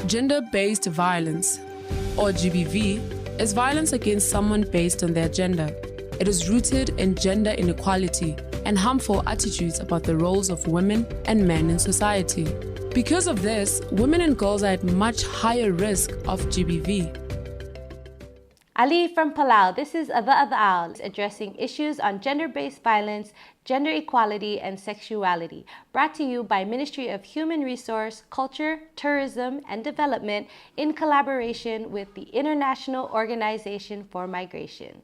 Gender-based violence, or GBV, is violence against someone based on their gender. It is rooted in gender inequality and harmful attitudes about the roles of women and men in society. Because of this, women and girls are at much higher risk of GBV. Ali from Palau, this is the Other Owl, addressing issues on gender-based violence, gender equality, and sexuality. Brought to you by Ministry of Human Resource, Culture, Tourism, and Development in collaboration with the International Organization for Migration.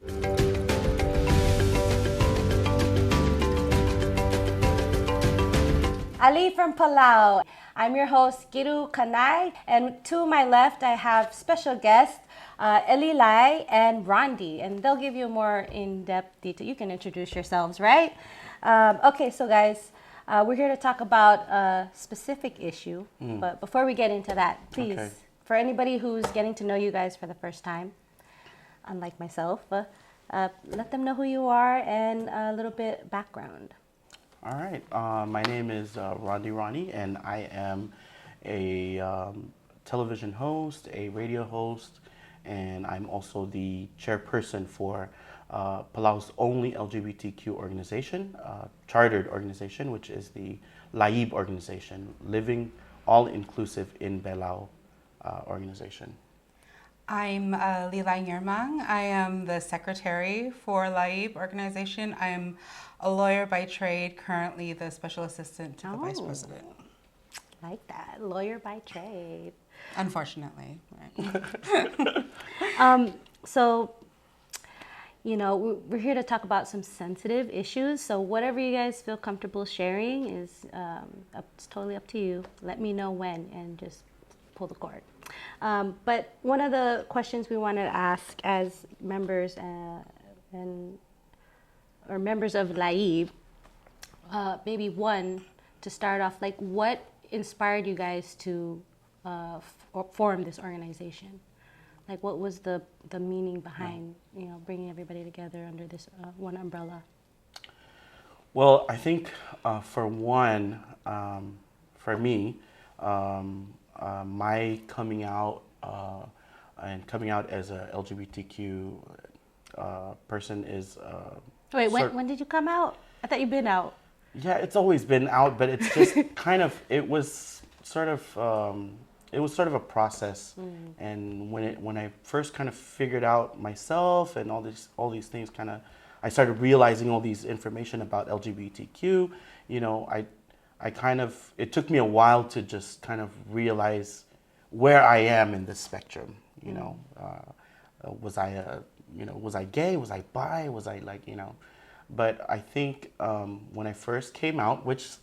Ali from Palau. I'm your host, Giru Kanai, and to my left I have special guests, Elilai and Rondi, and they'll give you more in-depth detail. You can introduce yourselves, right? Okay, so guys, we're here to talk about a specific issue, but before we get into that, please, for anybody who's getting to know you guys for the first time, unlike myself, let them know who you are and a little bit background. All right, my name is Ronnie, and I am a television host, a radio host, and I'm also the chairperson for Palau's only LGBTQ organization, chartered organization, which is the LAIB organization, Living All Inclusive in Palau organization. I'm Lilai Ngermang. I am the secretary for LAIB organization. I'm a lawyer by trade, currently the special assistant to the vice president. Like that, lawyer by trade. Unfortunately, right. So, you know, we're here to talk about some sensitive issues. So whatever you guys feel comfortable sharing is it's totally up to you. Let me know when and just pull the cord. But one of the questions we wanted to ask as members or members of LAIB, maybe one to start off, like what inspired you guys to form this organization? Like what was the meaning behind bringing everybody together under this one umbrella? Well, I think for one, for me, my coming out and coming out as a LGBTQ person is. Wait, when did you come out? I thought you'd been out. Yeah, it's always been out, but it's just it was sort of a process. And when I first kind of figured out myself and all these things, I started realizing all these information about LGBTQ. It took me a while to just kind of realize where I am in this spectrum. Was I gay? Was I bi? Was I But I think when I first came out, which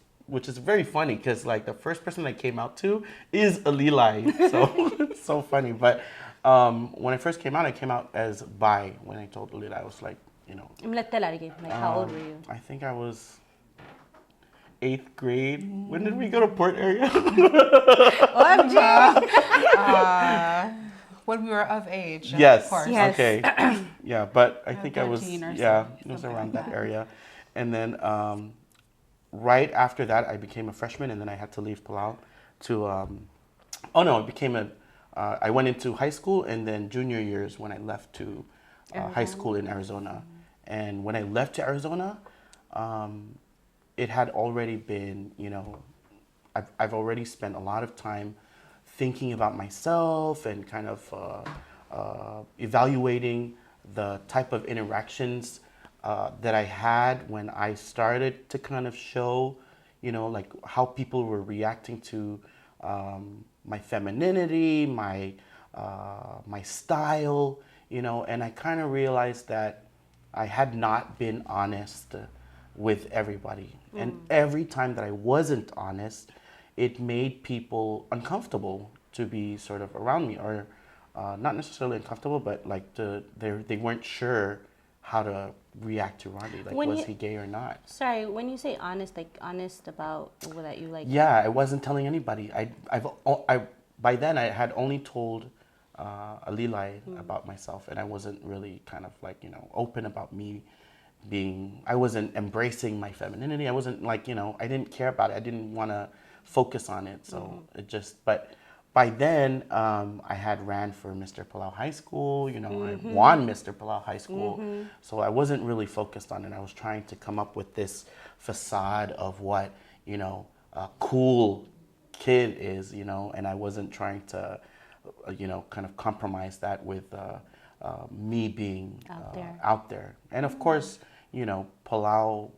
is very funny because the first person I came out to is Alilai, so it's so funny. But when I first came out, I came out as bi. When I told Alilai, I was like, how old were you? I think I was 8th grade. When did we go to Port Area? when we were of age. Yes. Of course. Yes. Okay. Yeah, but I think I was. It was around that area, and then right after that, I became a freshman, and then I had to leave Palau to. I went into high school, and then junior years when I left to high school in Arizona, and when I left to Arizona. It had already been, I've already spent a lot of time thinking about myself and kind of evaluating the type of interactions that I had when I started to kind of show, how people were reacting to my femininity, my style, and I kind of realized that I had not been honest with everybody. And every time that I wasn't honest, it made people uncomfortable to be sort of around me, or not necessarily uncomfortable, but they weren't sure how to react to Rondi. Was he gay or not? Sorry, when you say honest, honest about that you like? Yeah, I wasn't telling anybody. By then I had only told Alilai about myself, and I wasn't really kind of open about me I wasn't embracing my femininity. I wasn't I didn't care about it. I didn't want to focus on it. So it just, but by then, I had ran for Mr. Palau High School. You know, I won Mr. Palau High School. So I wasn't really focused on it. I was trying to come up with this facade of what, you know, a cool kid is, you know, and I wasn't trying to, you know, kind of compromise that with me being out there. And of course, you know, Palau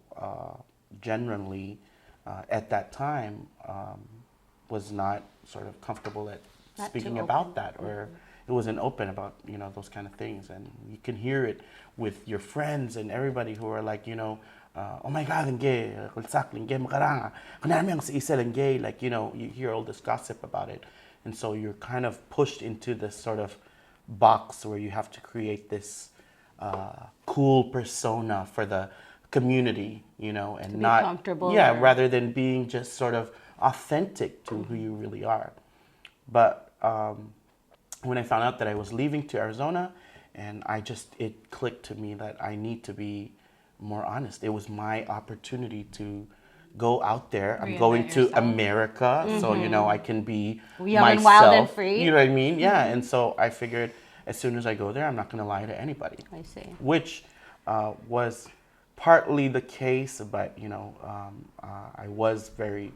generally at that time was not sort of comfortable at speaking about that, or it wasn't open about, you know, those kind of things. And you can hear it with your friends and everybody who are like, you know, oh my God, ang gay, gay, like, you know, you hear all this gossip about it. And so you're kind of pushed into this sort of box where you have to create this cool persona for the community, you know, and not comfortable, rather than being just sort of authentic to who you really are. But when I found out that I was leaving to Arizona, and it clicked to me that I need to be more honest. It was my opportunity to go out there. I'm going to America, so, you know, I can be young myself. And wild and free. You know what I mean? Yeah, and so I figured as soon as I go there, I'm not going to lie to anybody. I see. Which was partly the case, but, you know, I was very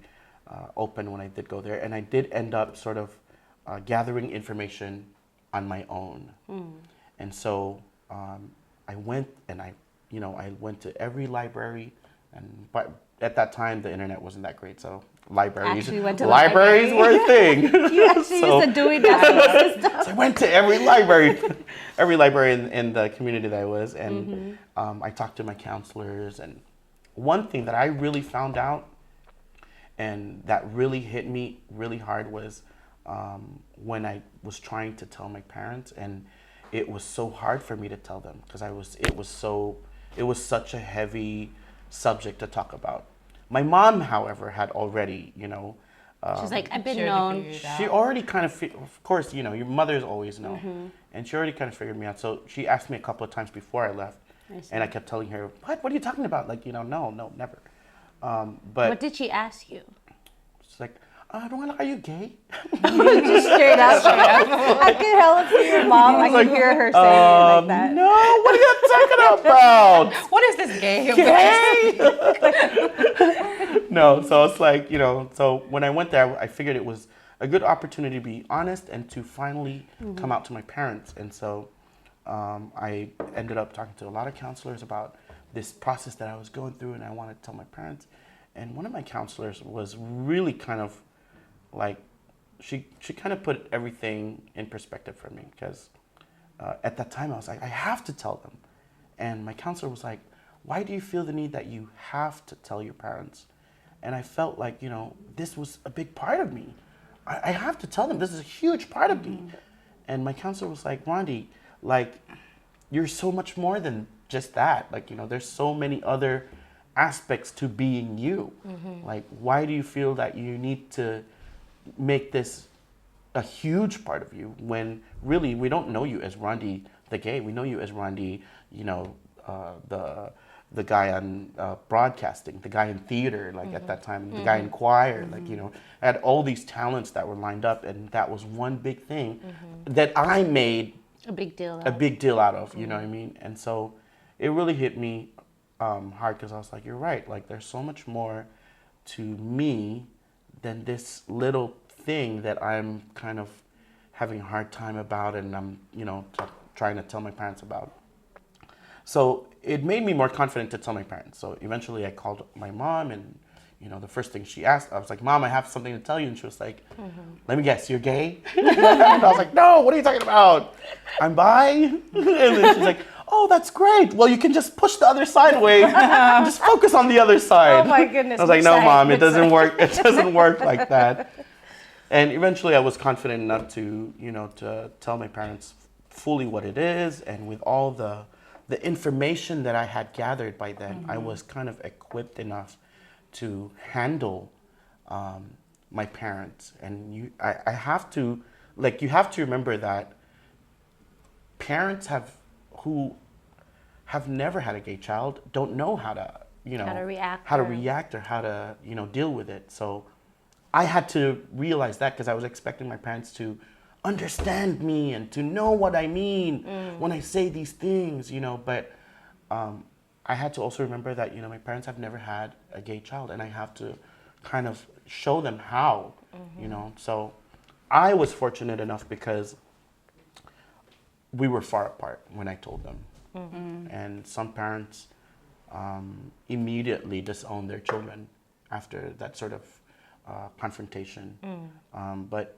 open when I did go there, and I did end up sort of gathering information on my own. And so I went and I went to every library, but at that time the internet wasn't that great, so libraries were a thing. You actually used the Dewey Decimal System. So I went to every library in the community that I was, and I talked to my counselors. And one thing that I really found out, and that really hit me really hard, was when I was trying to tell my parents, and it was so hard for me to tell them because it was such a heavy subject to talk about. My mom, however, had already, you know, she's like, I've been known. She already kind of course, you know, your mothers always know, and she already kind of figured me out. So she asked me a couple of times before I left, and I kept telling her, what are you talking about? Like, you know, no, never. But what did she ask you? She's like, are you gay? Just straight up. I can hella see your mom. I can hear her saying it like that. No, what are you talking about? What is this gay? No, so it's like, you know, so when I went there, I figured it was a good opportunity to be honest and to finally come out to my parents. And so I ended up talking to a lot of counselors about this process that I was going through, and I wanted to tell my parents. And one of my counselors was really kind of like, she kind of put everything in perspective for me, because at that time I was like, I have to tell them. And my counselor was like, why do you feel the need that you have to tell your parents? And I felt like, you know, this was a big part of me. I have to tell them, this is a huge part of me. And my counselor was like, Rondi, like, you're so much more than just that. Like, you know, there's so many other aspects to being you. Like, why do you feel that you need to make this a huge part of you when really we don't know you as Rondi the gay? We know you as Rondi, you know, the guy on broadcasting, the guy in theater, like at that time, the guy in choir, like, you know, I had all these talents that were lined up, and that was one big thing that I made a big deal out of, you know what I mean? And so it really hit me hard, because I was like, you're right, like there's so much more to me than this little thing that I'm kind of having a hard time about, and I'm, you know, trying to tell my parents about. So it made me more confident to tell my parents. So eventually I called my mom, and, you know, the first thing she asked, I was like, Mom, I have something to tell you. And she was like, let me guess, you're gay? And I was like, no, what are you talking about? I'm bi? And then she's like, oh, that's great. Well, you can just push the other side away and just focus on the other side. Oh my goodness. I was like, no, Mom, it doesn't work. It doesn't work like that. And eventually I was confident enough to, you know, to tell my parents fully what it is. And with all the information that I had gathered by then, I was kind of equipped enough to handle my parents. And I have to, like, you have to remember that parents who have never had a gay child don't know how to, you know, how to react or how to, you know, deal with it. So I had to realize that because I was expecting my parents to understand me and to know what I mean when I say these things, you know. But I had to also remember that, you know, my parents have never had a gay child, and I have to kind of show them how, you know. So I was fortunate enough because we were far apart when I told them. And some parents immediately disown their children after that sort of confrontation. But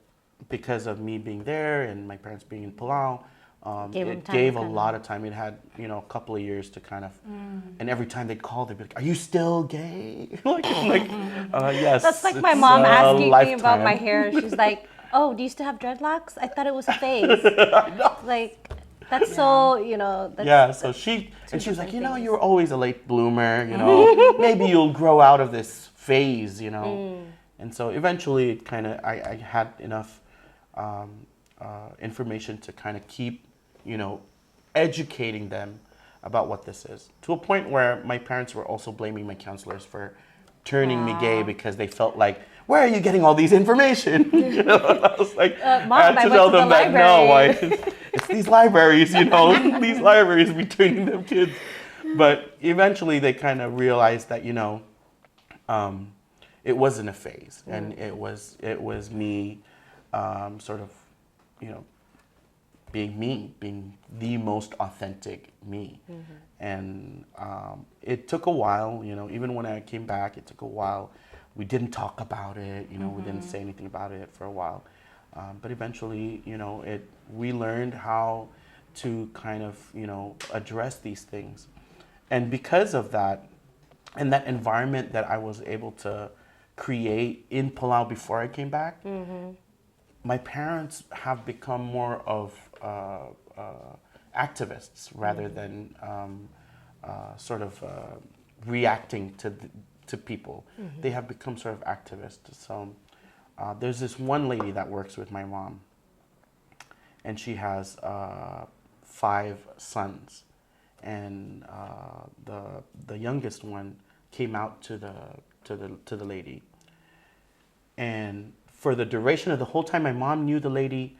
because of me being there and my parents being in Palau, it gave a lot of time. It had, you know, a couple of years to kind of, and every time they'd call, they'd be like, "Are you still gay?" Yes. That's like my mom asking me about my hair. She's like, "Oh, do you still have dreadlocks? I thought it was a phase." Like, that's so, you know. That's, so she was like, "You know, you were always a late bloomer. You know, maybe you'll grow out of this phase. You know." And so eventually, it kind of, I had enough information to kind of keep, you know, educating them about what this is, to a point where my parents were also blaming my counselors for turning me gay because they felt like, "Where are you getting all these information?" You know, I was like, Mom, I had to tell them that library. no, it's these libraries, you know, these libraries be turning them kids. But eventually, they kind of realized that, you know, it wasn't a phase, and it was me, sort of, you know, being me, being the most authentic me. And it took a while, you know, even when I came back, it took a while. We didn't talk about it, you know, we didn't say anything about it for a while. But eventually, you know, we learned how to kind of, you know, address these things. And because of that, and that environment that I was able to create in Palau before I came back, my parents have become more of activists rather than sort of reacting to people. They have become sort of activists. So there's this one lady that works with my mom, and she has 5 sons, and the youngest one came out to the lady, and for the duration of the whole time my mom knew the lady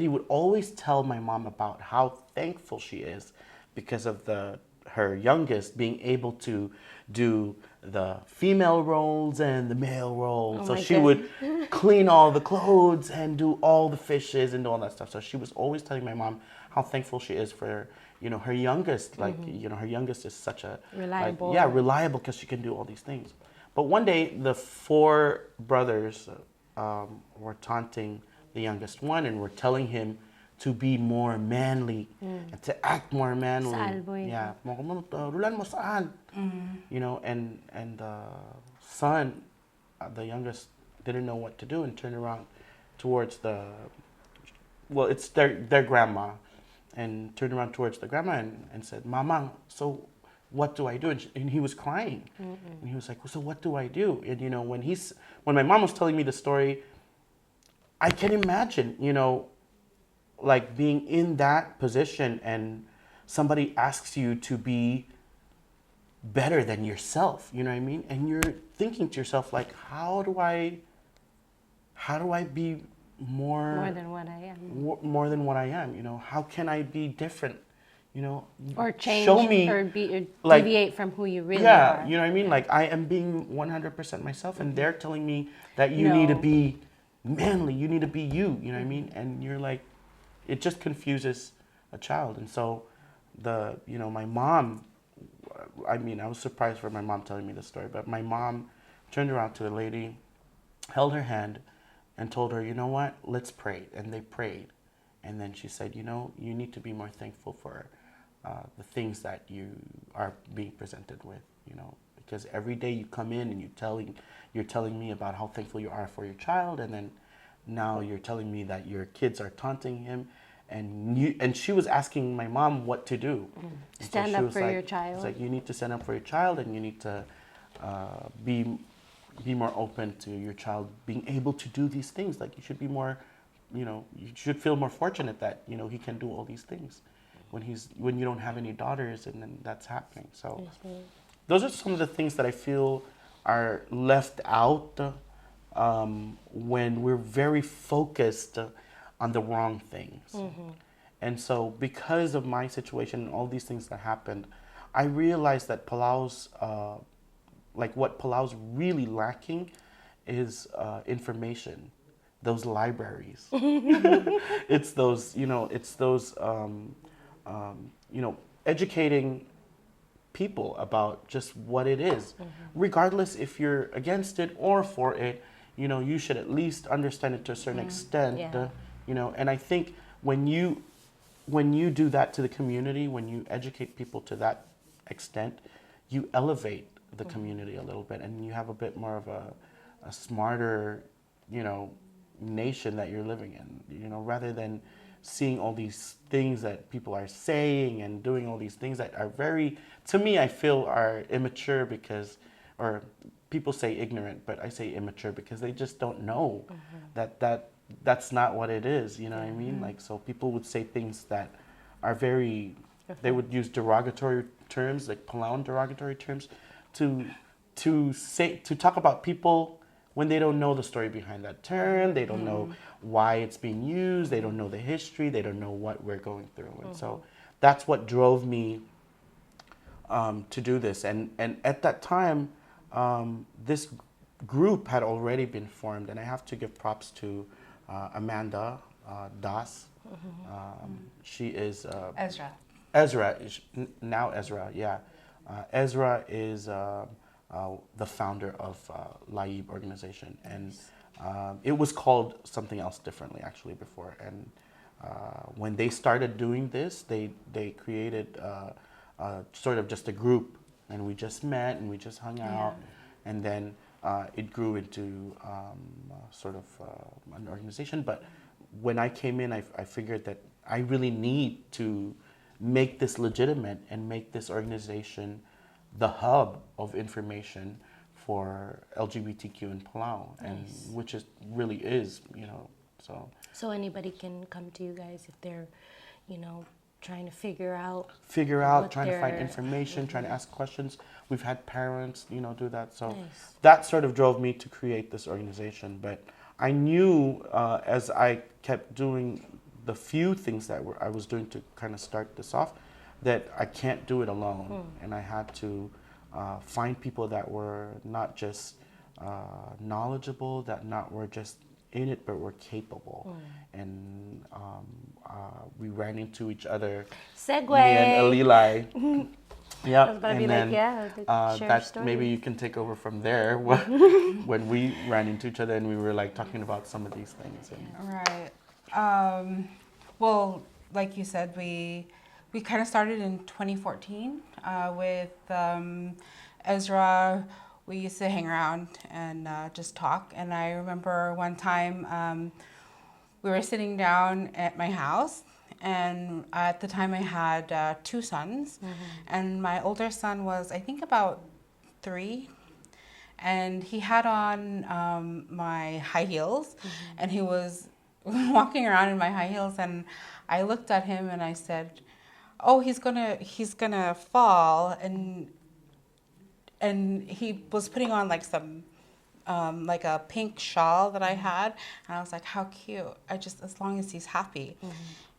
would always tell my mom about how thankful she is because of her youngest being able to do the female roles and the male roles. So she would clean all the clothes and do all the fishes and do all that stuff. So she was always telling my mom how thankful she is for, you know, her youngest. Like, you know, her youngest is such a reliable. Reliable because she can do all these things. But one day, the 4 brothers were taunting the youngest one and were telling him to be more manly and to act more manly. Yeah. You know, and the son, the youngest, didn't know what to do and turned around towards it's their grandma, and turned around towards the grandma and said, "Mama, so what do I do?" And he was crying. And he was like, "Well, so what do I do?" And, you know, when my mom was telling me the story, I can imagine, you know, like being in that position and somebody asks you to be better than yourself, you know what I mean? And you're thinking to yourself, like, how do I be more than what I am? More than what I am, you know? How can I be different? You know, Or change, show me, or like, deviate from who you really yeah, are. you know what I mean? Like, I am being 100% myself, and they're telling me that you need to be manly, you need to be you know what I mean? And you're like, it just confuses a child. And so my mom, I mean, I was surprised for my mom telling me this story, but my mom turned around to the lady, held her hand, and told her, "You know what, let's pray." And they prayed. And then she said, "You know, you need to be more thankful for the things that you are being presented with, you know, because every day you come in and you're telling me about how thankful you are for your child, and then now you're telling me that your kids are taunting him." And she was asking my mom what to do. Stand up for your child. It's like, you need to stand up for your child, and you need to be more open to your child being able to do these things. Like, you should be more, you know, you should feel more fortunate that, you know, he can do all these things when you don't have any daughters, and then that's happening. So those are some of the things that I feel are left out when we're very focused on the wrong things. And so because of my situation and all these things that happened, I realized that Palau's, what Palau's really lacking is information, those libraries. It's those, educating people about just what it is. Regardless if you're against it or for it, you should at least understand it to a certain extent. And I think when you do that to the community, when you educate people to that extent, you elevate the community a little bit, and you have a bit more of a smarter, nation that you're living in, rather than seeing all these things that people are saying and doing all these things that are very, to me, I feel are immature because, or people say ignorant, but I say immature because they just don't know that's not what it is, you know what I mean? Like, so people would say things that are very, they would use derogatory terms, like Palauan derogatory terms, to talk about people when they don't know the story behind that term, they don't know why it's being used, they don't know the history, they don't know what we're going through. And so that's what drove me to do this. And at that time, this group had already been formed, and I have to give props to Amanda Das. She is Ezra. Ezra, now Ezra, yeah. Ezra is the founder of Laib organization, and it was called something else differently actually before. And when they started doing this, they created sort of just a group, and we just met and we just hung out, and then it grew into sort of an organization. But when I came in, I figured that I really need to make this legitimate and make this organization the hub of information for LGBTQ in Palau, and which is really is, so. So anybody can come to you guys if they're, trying to figure out, trying to find information, trying to ask questions. We've had parents, do that. So that sort of drove me to create this organization. But I knew as I kept doing the few things that I was doing to kind of start this off, that I can't do it alone. And I had to find people that were not just knowledgeable, that not were just in it, but were capable. And we ran into each other. Segue. Me and Alilai. Yeah, I was gonna be like, share that stories. maybe you can take over from there when we ran into each other and we were like talking about some of these things. Right. Well, like you said, we kind of started in 2014 with Ezra. We used to hang around and just talk. And I remember one time we were sitting down at my house, and at the time I had 2 sons, and my older son was, I think, about 3, and he had on my high heels, and he was walking around in my high heels, and I looked at him and I said, "Oh, he's gonna fall," and he was putting on like some like a pink shawl that I had, and I was like, "How cute! As long as he's happy."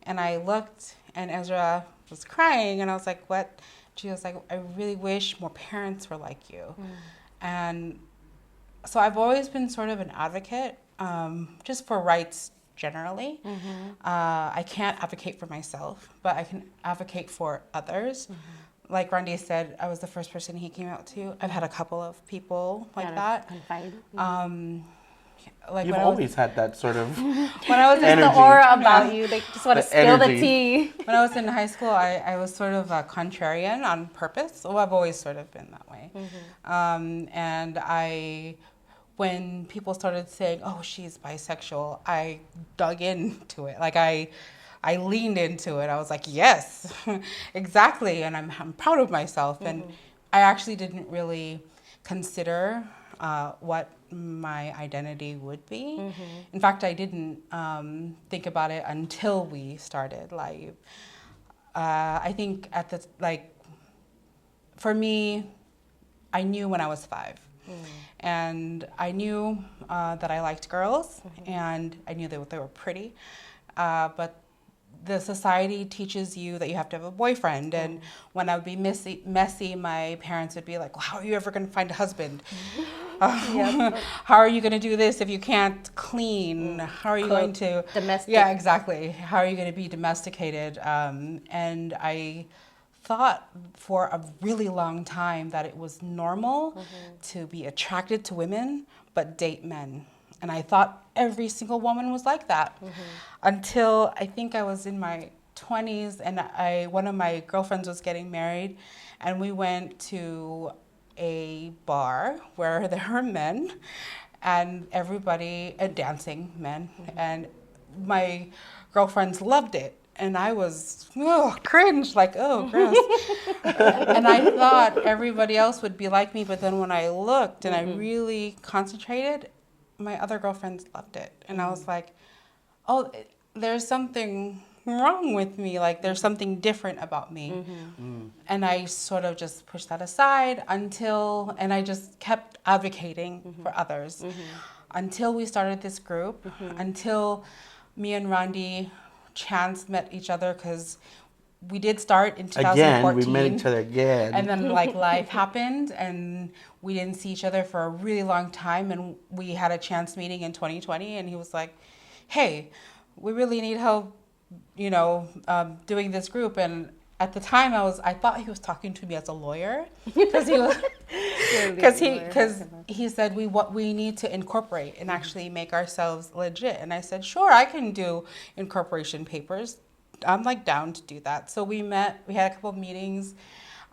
And I looked, and Ezra was crying, and I was like, "What?" She was like, "I really wish more parents were like you." And so I've always been sort of an advocate, just for rights generally. I can't advocate for myself, but I can advocate for others. Like Randy said, I was the first person he came out to. I've had a couple of people like that. Confide. Like You've always had that sort of when I was in The aura about you, they just want to spill the energy. tea. When I was in high school, I was sort of a contrarian on purpose. So I've always sort of been that way. And when people started saying, "Oh, she's bisexual," I dug into it. Like I leaned into it. I was like, "Yes, exactly," and I'm proud of myself. And I actually didn't really consider what my identity would be. In fact, I didn't think about it until we started Live. I think for me, I knew when I was 5. And I knew that I liked girls, and I knew that they were pretty, but the society teaches you that you have to have a boyfriend. And when I would be messy, my parents would be like, well, how are you ever going to find a husband? How are you going to do this if you can't clean? How are you going to... Domestic. Yeah, exactly. How are you going to be domesticated? And I thought for a really long time that it was normal to be attracted to women, but date men. And I thought every single woman was like that until I think I was in my 20s, and one of my girlfriends was getting married, and we went to a bar where there were men and everybody dancing men, and my girlfriends loved it. And I was, cringe, like, oh, gross. And I thought everybody else would be like me, but then when I looked and I really concentrated, my other girlfriends loved it. And I was like, oh, there's something wrong with me. Like, there's something different about me. And I sort of just pushed that aside and I just kept advocating for others until we started this group, until me and Randy chance met each other, because we did start in 2014. Again, we met each other again. And then like life happened and we didn't see each other for a really long time, and we had a chance meeting in 2020, and he was like, hey, we really need help, doing this group. And at the time I thought he was talking to me as a lawyer, because he said we need to incorporate and actually make ourselves legit. And I said, sure, I can do incorporation papers. I'm like down to do that. So we met, we had a couple of meetings,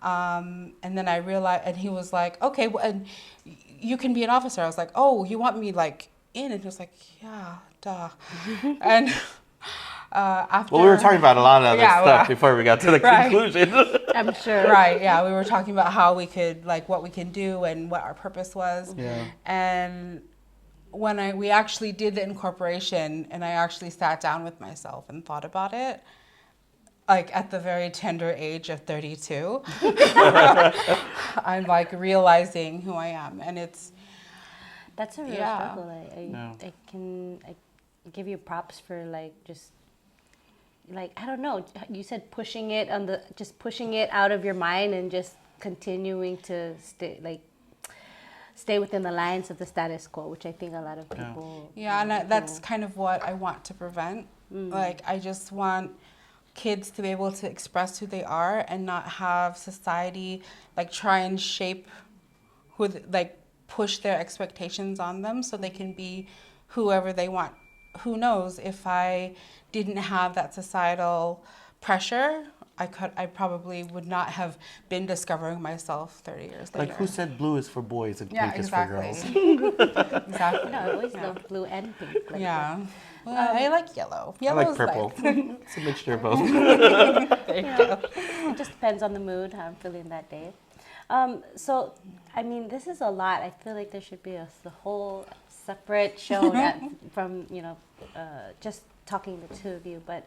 and then I realized, and he was like, okay, well, and you can be an officer. I was like, oh, you want me like in? And he was like, yeah, duh. And after, well, we were talking about a lot of other stuff before we got to the conclusion. I'm sure. Right, yeah, we were talking about how we could, like, what we can do and what our purpose was. Yeah. And when we actually did the incorporation, and I actually sat down with myself and thought about it, like at the very tender age of 32, I'm like realizing who I am, and that's a real struggle. I can give you props for like just like, I don't know, you said pushing it out of your mind and just continuing to stay within the lines of the status quo, which I think a lot of people... Yeah, and that's kind of what I want to prevent. Like, I just want kids to be able to express who they are and not have society, like, try and shape push their expectations on them so they can be whoever they want. Who knows, if I didn't have that societal pressure, I probably would not have been discovering myself 30 years later. Like, who said blue is for boys and pink is for girls? Exactly. No, I always love blue and pink. Like well, I like yellow. I like purple. It's a mixture of both. There you go. It just depends on the mood, how I'm feeling that day. So, I mean, this is a lot. I feel like there should be a whole separate show from, just talking the two of you. But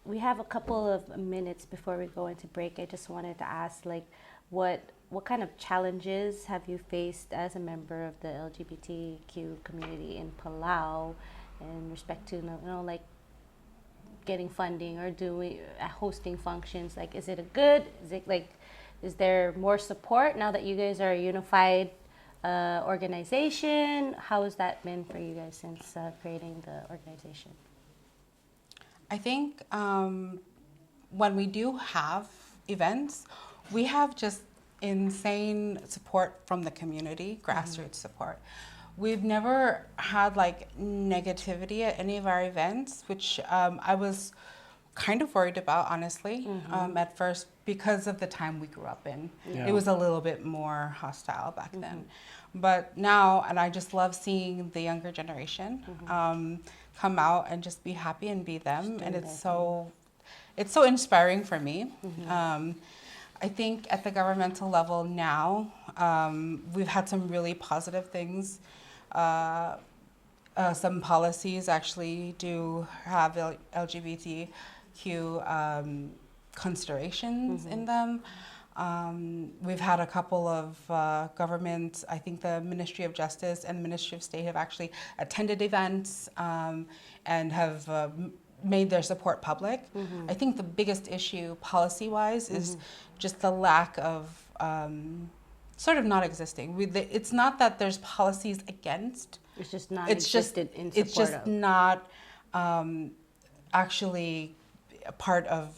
we have a couple of minutes before we go into break. I just wanted to ask, like, what kind of challenges have you faced as a member of the LGBTQ community in Palau in respect to, like, getting funding or hosting functions? Like, is it is there more support now that you guys are a unified organization? How has that been for you guys since creating the organization? I think when we do have events, we have just insane support from the community, grassroots support. We've never had like negativity at any of our events, which I was kind of worried about, honestly, at first, because of the time we grew up in. Yeah. It was a little bit more hostile back then. But now, and I just love seeing the younger generation come out and just be happy and be them. And it's so inspiring for me. I think at the governmental level now, we've had some really positive things. Some policies actually do have LGBTQ considerations in them. We've had a couple of government, I think the Ministry of Justice and the Ministry of State have actually attended events and have made their support public. I think the biggest issue policy-wise is just the lack of sort of not existing. It's not that there's policies against. It's just not It's just existed in it's support just of. not actually a part of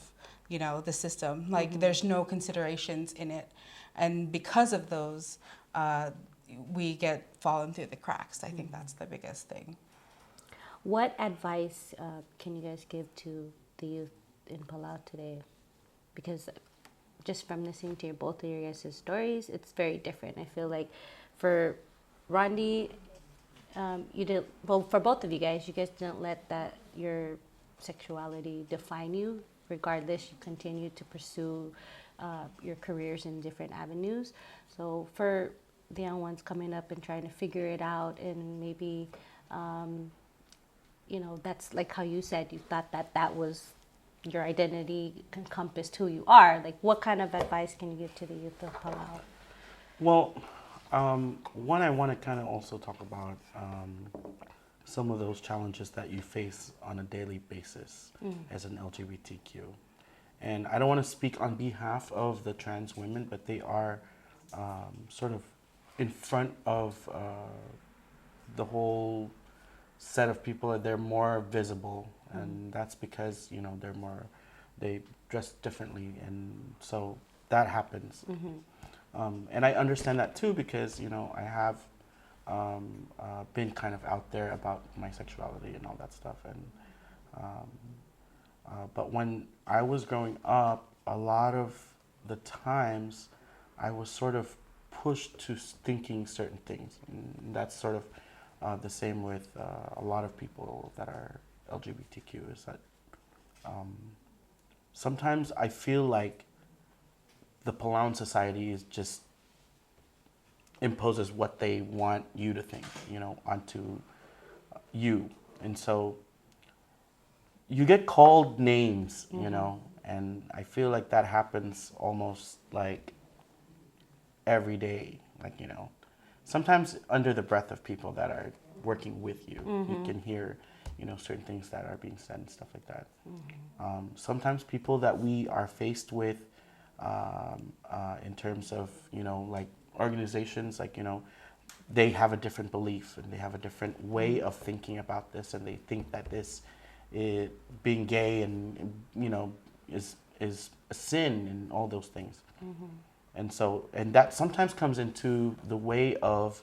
the system. Like there's no considerations in it, and because of those, we get fallen through the cracks. I think that's the biggest thing. What advice can you guys give to the youth in Palau today? Because just from listening to both of your guys' stories, it's very different. I feel like for Rondi, you did well. For both of you guys didn't let that your sexuality define you. Regardless, you continue to pursue your careers in different avenues. So for the young ones coming up and trying to figure it out, and maybe that's like how you said you thought that was your identity, encompassed who you are. Like, what kind of advice can you give to the youth of Palau? Well, one, I want to kind of also talk about some of those challenges that you face on a daily basis as an LGBTQ. And I don't want to speak on behalf of the trans women, but they are sort of in front of the whole set of people. They're more visible, and that's because they dress differently, and so that happens. And I understand that too, because I have been kind of out there about my sexuality and all that stuff. And but when I was growing up, a lot of the times I was sort of pushed to thinking certain things, and that's sort of the same with a lot of people that are LGBTQ. Is that sometimes I feel like the Palauan society is just imposes what they want you to think, onto you. And so you get called names, and I feel like that happens almost like every day. Like, sometimes under the breath of people that are working with you, you can hear, certain things that are being said and stuff like that. Sometimes people that we are faced with in terms of, like organizations, like, they have a different belief and they have a different way of thinking about this, and they think that this being gay and is a sin and all those things. And so, and that sometimes comes into the way of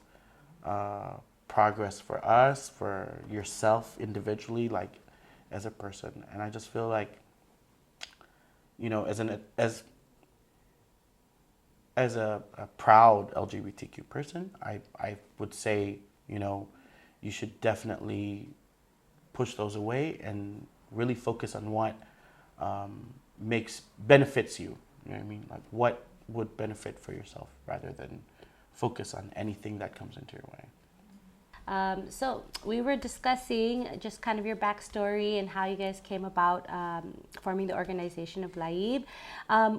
progress for us, for yourself individually, like as a person. And I just feel like, as a proud LGBTQ person, I would say, you should definitely push those away and really focus on what benefits you. You know what I mean? Like what would benefit for yourself, rather than focus on anything that comes into your way. So we were discussing just kind of your backstory and how you guys came about forming the organization of LAIB.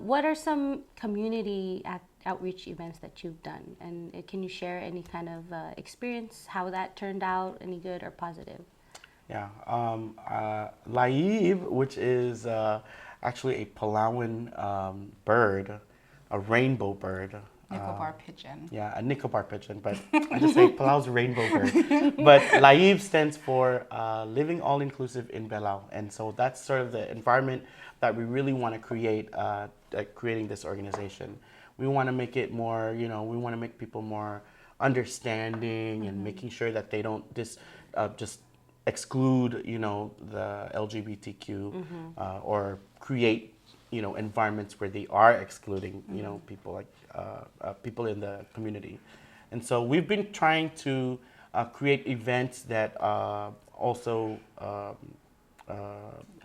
What are some community outreach events that you've done? And can you share any kind of experience, how that turned out, any good or positive? Yeah, LAIB, which is actually a Palauan bird, a rainbow bird. Nicobar pigeon. Yeah, a Nicobar pigeon, but I just say Palau's rainbow bird. But LAIB stands for Living All Inclusive in Palau, and so that's sort of the environment that we really want to create, creating this organization. We want to make it more, we want to make people more understanding and making sure that they don't just exclude, the LGBTQ or create, environments where they are excluding, people like people in the community. And so we've been trying to create events that also are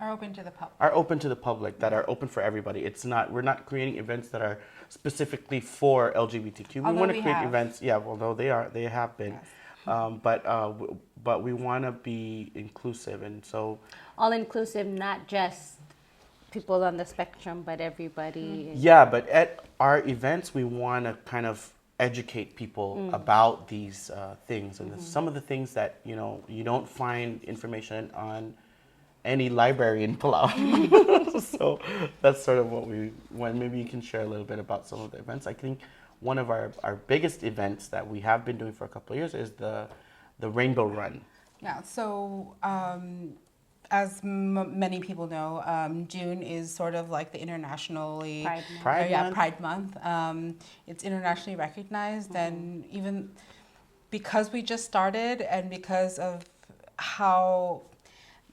open to the public. Are open to the public, that are open for everybody. We're not creating events that are specifically for LGBTQ. We want to create events, although they have been. Yes. But we want to be inclusive, and so all inclusive, not just people on the spectrum, but everybody. Yeah, but at our events, we want to kind of educate people about these things, and some of the things that you don't find information on any library in Palau. So that's sort of what we want. Maybe you can share a little bit about some of the events. I think one of our biggest events that we have been doing for a couple of years is the Rainbow Run. Yeah, so as many people know, June is sort of like the internationally Pride Month. It's internationally recognized, and even because we just started, and because of how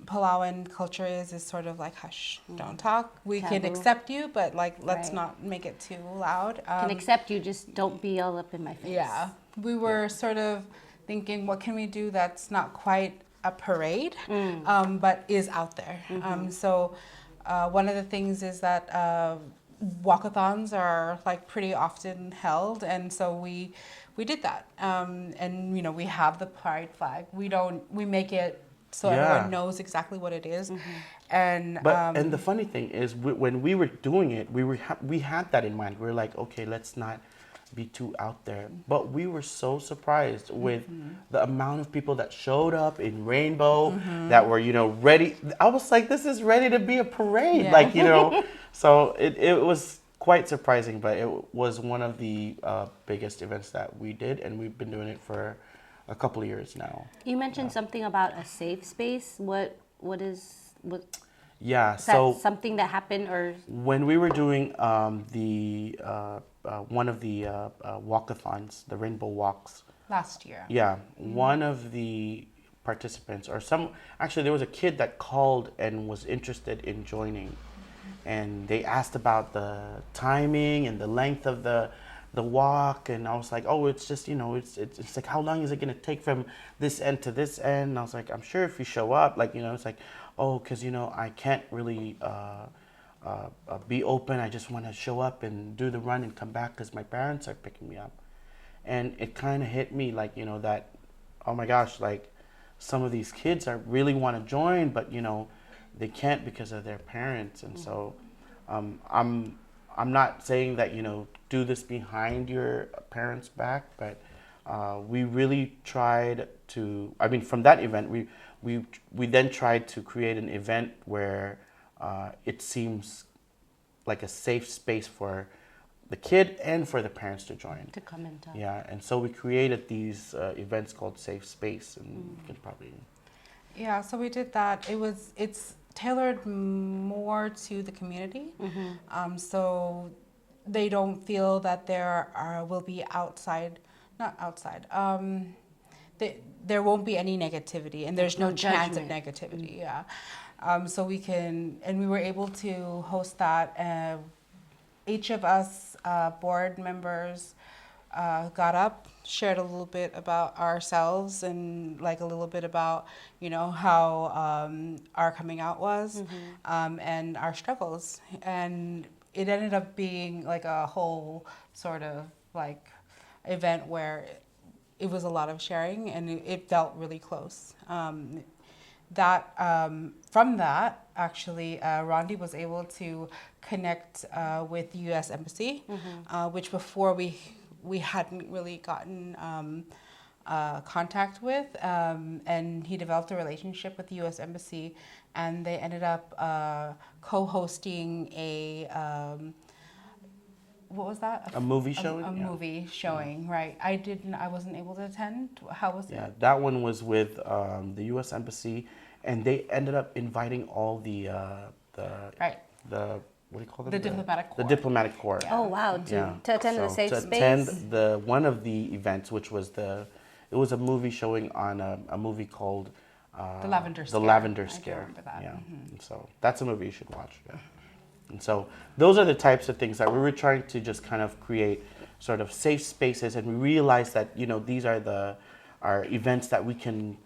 Palauan culture is sort of like hush, don't talk. We can accept you, but like let's not make it too loud. Can accept you, just don't be all up in my face. Yeah, we were sort of thinking, what can we do that's not quite a parade, but is out there. So one of the things is that walkathons are like pretty often held, and so we did that. And we have the pride flag. We make it so everyone knows exactly what it is. And and the funny thing is, when we were doing it, we had that in mind. We were like, okay, let's not be too out there. But we were so surprised with the amount of people that showed up in rainbow, that were ready. I was like, this is ready to be a parade, like So it was quite surprising, but it was one of the biggest events that we did, and we've been doing it for a couple of years now. You mentioned something about a safe space. What Yeah, is so that something that happened, or when we were doing one of the walkathons, the Rainbow Walks last year. Yeah, one of the participants, actually there was a kid that called and was interested in joining, and they asked about the timing and the length of the walk, and I was like, oh, it's just it's like, how long is it gonna take from this end to this end? And I was like, I'm sure if you show up, like it's like, oh, because I can't really be open. I just want to show up and do the run and come back because my parents are picking me up. And it kind of hit me like, that, oh my gosh, like some of these kids really want to join, but they can't because of their parents. And so I'm not saying that do this behind your parents' back, but we really tried to, from that event, we then tried to create an event where it seems like a safe space for the kid and for the parents to join. to come and talk? Yeah, and so we created these events called Safe Space, and you can probably... Yeah, so we did that. It's tailored more to the community, so they don't feel that there will be there won't be any negativity, and there's no chance of negativity. Yeah, so we were able to host that. Each of us board members got up, shared a little bit about ourselves, and like a little bit about how our coming out was, and our struggles, and it ended up being like a whole sort of like event where it was a lot of sharing, and it felt really close. From that, actually, Rondi was able to connect with the U.S. Embassy, which before we hadn't really gotten contact with, and he developed a relationship with the U.S. Embassy, and they ended up co-hosting what was that? A movie showing? A movie showing, right. I wasn't able to attend. How was it? Yeah, that one was with the U.S. Embassy, and they ended up inviting all the what do you call them? The diplomatic corps. The diplomatic corps. Oh wow! To attend the safe space. To attend one of the events, which was it was a movie showing on a movie called The Lavender Scare. The Lavender Scare. I remember that. Yeah. And so that's a movie you should watch. Yeah. And so those are the types of things that we were trying to just kind of create sort of safe spaces, and we realized that these are our events that we can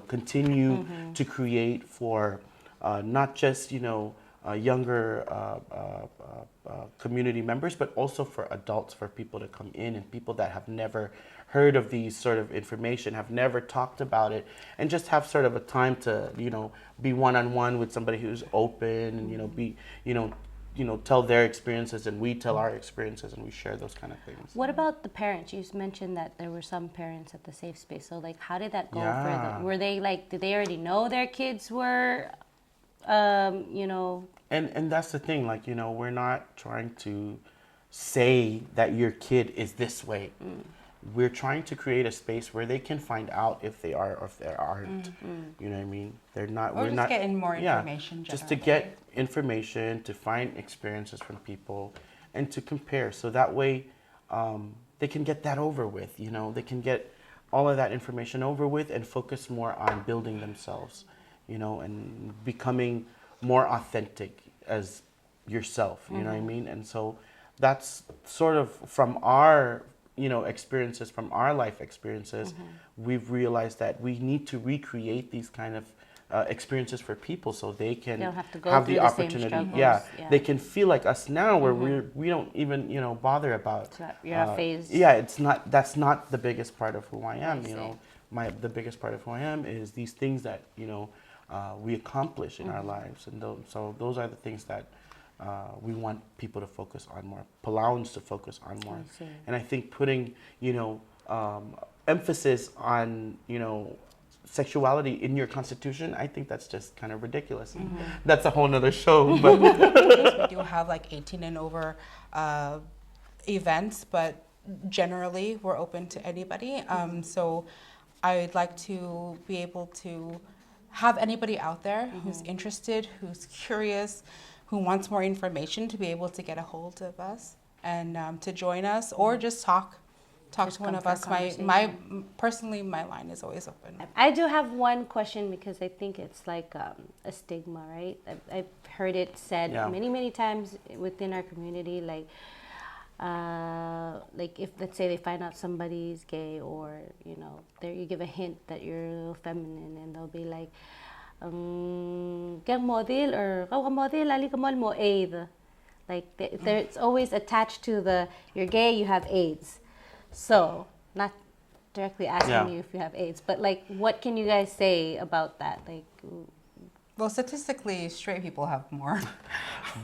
continue to create for not just younger community members, but also for adults, for people to come in, and people that have never heard of these sort of information, have never talked about it, and just have sort of a time to, be one-on-one with somebody who's open and, tell their experiences, and we tell our experiences, and we share those kind of things. What about the parents? You mentioned that there were some parents at the safe space. So like, how did that go for them? Were they like, did they already know their kids were, And that's the thing, like, we're not trying to say that your kid is this way. We're trying to create a space where they can find out if they are or if they aren't. You know what I mean? They're not. Or we're just not getting more information. just to get information, to find experiences from people, and to compare. So that way, they can get that over with. They can get all of that information over with and focus more on building themselves. And becoming more authentic as yourself. You know what I mean? And so that's sort of from our experiences, from our life experiences, we've realized that we need to recreate these kind of experiences for people so they can have to go have through the the same opportunity. struggles. They can feel like us now, where we don't even bother about. You're not phased. It's not. That's not the biggest part of who I am. I see. The biggest part of who I am is these things that we accomplish in our lives, and so those are the things that. We want people to focus on more, Palauans to focus on more. And I think putting, emphasis on, sexuality in your constitution, I think that's just kind of ridiculous. And that's a whole nother show. But we do have like 18 and over events, but generally we're open to anybody. So I'd like to be able to have anybody out there who's interested, who's curious, who wants more information, to be able to get a hold of us and to join us, or just talk to one of us. Personally, my line is always open. I do have one question, because I think it's like a stigma, right? I've heard it said many times within our community, like if, let's say, they find out somebody's gay, or you give a hint that you're a little feminine, and they'll be like, kang model, or kau ka model, ali ka mo AIDS. Like it's always attached to you're gay, you have AIDS. So not directly asking you if you have AIDS, but like, what can you guys say about that? Like, well, statistically, straight people have more.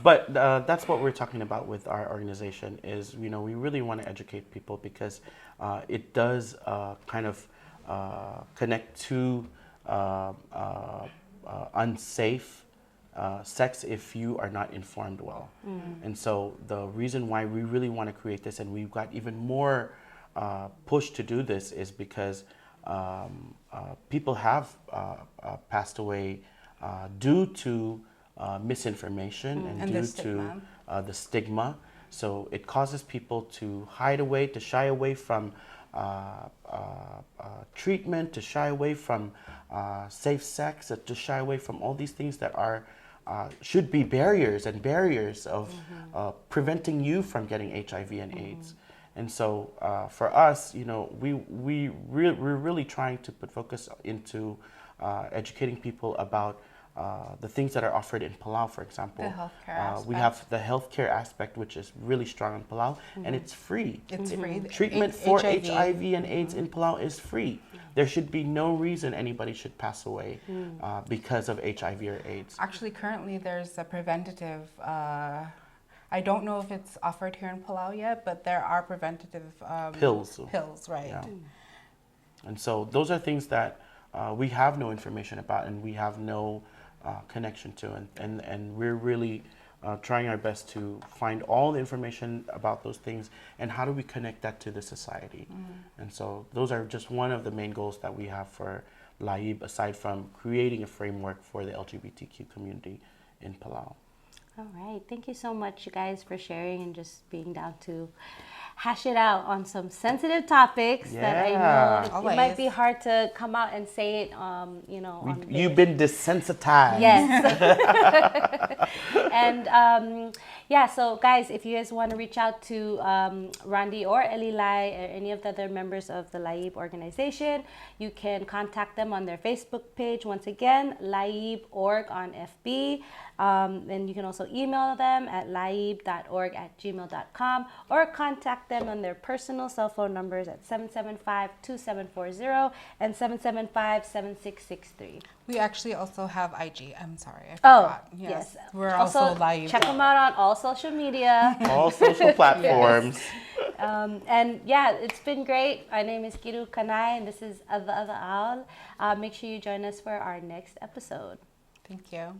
But that's what we're talking about with our organization is, we really want to educate people, because it does kind of connect to unsafe sex if you are not informed well. And so the reason why we really want to create this, and we've got even more push to do this, is because people have passed away due to misinformation and due to the stigma. So it causes people to hide away, to shy away from treatment, to shy away from safe sex, to shy away from all these things that are should be barriers of preventing you from getting HIV and AIDS. And so for us, we're really trying to put focus into educating people about the things that are offered in Palau, for example. The healthcare aspect. We have the healthcare aspect, which is really strong in Palau, and it's free. It's free. Treatment for HIV and AIDS in Palau is free. There should be no reason anybody should pass away because of HIV or AIDS. Actually, currently there's a preventative, I don't know if it's offered here in Palau yet, but there are preventative pills. Pills, right. Yeah. And so those are things that we have no information about, and we have no connection to, and we're really trying our best to find all the information about those things, and how do we connect that to the society. And so those are just one of the main goals that we have for LAIB, aside from creating a framework for the LGBTQ community in Palau. all right. Thank you so much, you guys, for sharing and just being down to hash it out on some sensitive topics that I know it might be hard to come out and say it, You've been desensitized. Yes. And so guys, if you guys want to reach out to Randy or Elilai or any of the other members of the LAIB organization, you can contact them on their Facebook page. Once again, LAIB.org on FB. And you can also email them at laib.org@gmail.com, or contact contact them on their personal cell phone numbers at 775-2740 and 775-7663. We actually also have IG. I'm sorry, I Oh, forgot. yes. We're also live. Check them out on all social media. All social platforms. And yeah, it's been great. My name is Kiru Kanai, and this is Ada Ada Al. Make sure you join us for our next episode. Thank you.